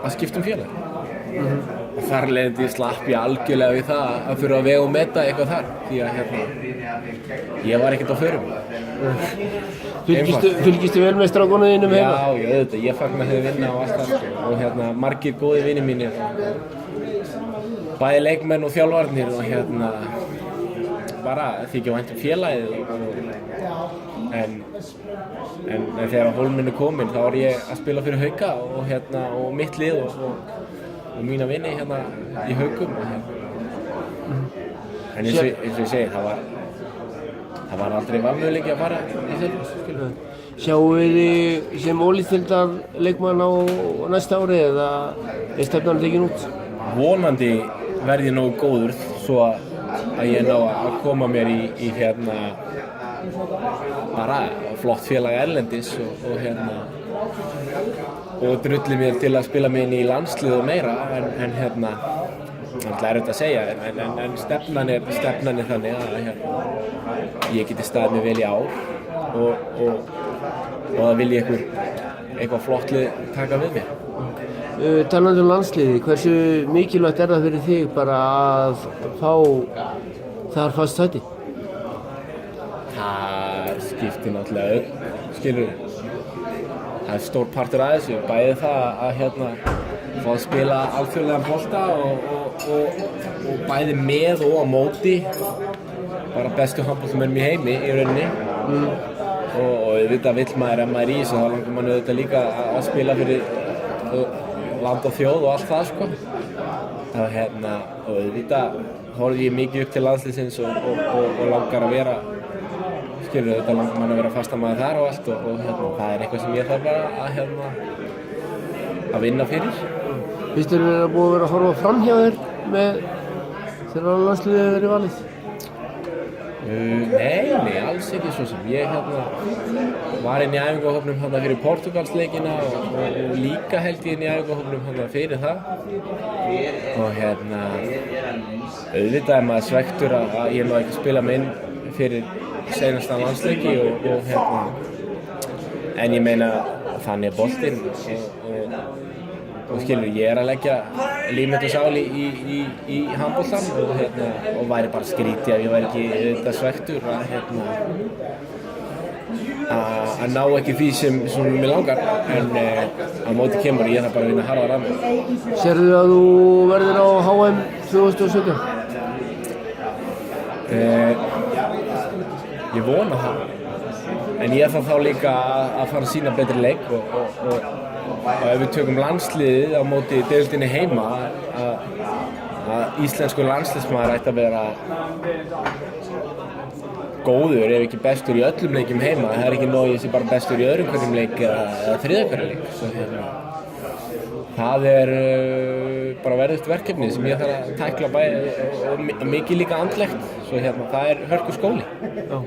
að skipta félag. Og þar leiðandi slapp ég algjörlega við það að þurfa að vega og meta eitthvað þar því að ég var ekkert á förum. Fylgistu vel með strákunum þínum heima? Já, auðvitað, ég fagna þau vinna og allt það og margir góðir vinir mínir bæði leikmenn og þjálfarnir og bara þykja vænt félagið en þegar Hólminn kominn þá var ég að spila fyrir Hauka og mitt lið og mína vini í Haukum en eins og ég segi það var aldrei valmöguleiki að fara í Selfoss. Sjáum við þig sem ólíðdeildar leikmann á næsta ári eða er stefnan tekin út? Vonandi verð ég nógu góður svo að ég ná að koma mér í bara flott félag erlendis og drulli mér til að spila mig inn í landslið og meira en það er erfitt að segja en stefnan er þannig að ég geti staðið mig vel í ár og það vil ég eitthvað flott lið taka við mér. Talandi landsliði, hversu mikilvægt er það fyrir þig bara að fá þar fast sæti? Það skiptir náttúrulega skilur það er stór partur af þessu, bæði það að fá að spila alþjóðlegan bolta og bæði með og á móti bara bestu handboltamönnum í heimi í rauninni og auðvitað vill maður ef maður í þessu þá langar maður auðvitað líka að spila fyrir land og þjóð og allt það sko og auðvitað horfði ég mikið upp til landsliðsins og langar að vera skilur auðvitað langar maður að vera fastamaður þar og allt og það er eitthvað sem ég þarf bara að vinna fyrir. Finnst þér að búið að vera að horfa fram hjá þér þegar landsliðið hefur verið valið? Nei, alls ekki svo sem. Ég var inn í æfingahópnum fyrir Portugalsleikina og líka held ég inn í æfingahópnum fyrir það. Og auðvitað er maður svektur að ég ekki spila mig inn fyrir seinasta landsleiki en ég meina þannig er boltinn og skilur ég að leggja líf mitt og sál í handboltann og væri bara skrítið ef ég væri ekki auðvitað svektur að ná ekki því sem mig langar en á móti kemur ég þarf bara að vinna harðar að mér. Sérðu að þú verður á HM 2017? Ég vona það en ég þarf þá líka að fara að sýna betri leik og ef við tökum landsliðið á móti deildinni heima að íslenskur landsliðsmaður ætti að vera góður ef ekki bestur í öllum leikjum heima. Það er ekki nóg ég sé bara bestur í öðrum hverjum leik eða þriðja hverjum leik. Svo það er bara verðugt verkefni sem ég þarf að tækla bæði og mikið líka andlegt. Svo það er hörku skóli. Já.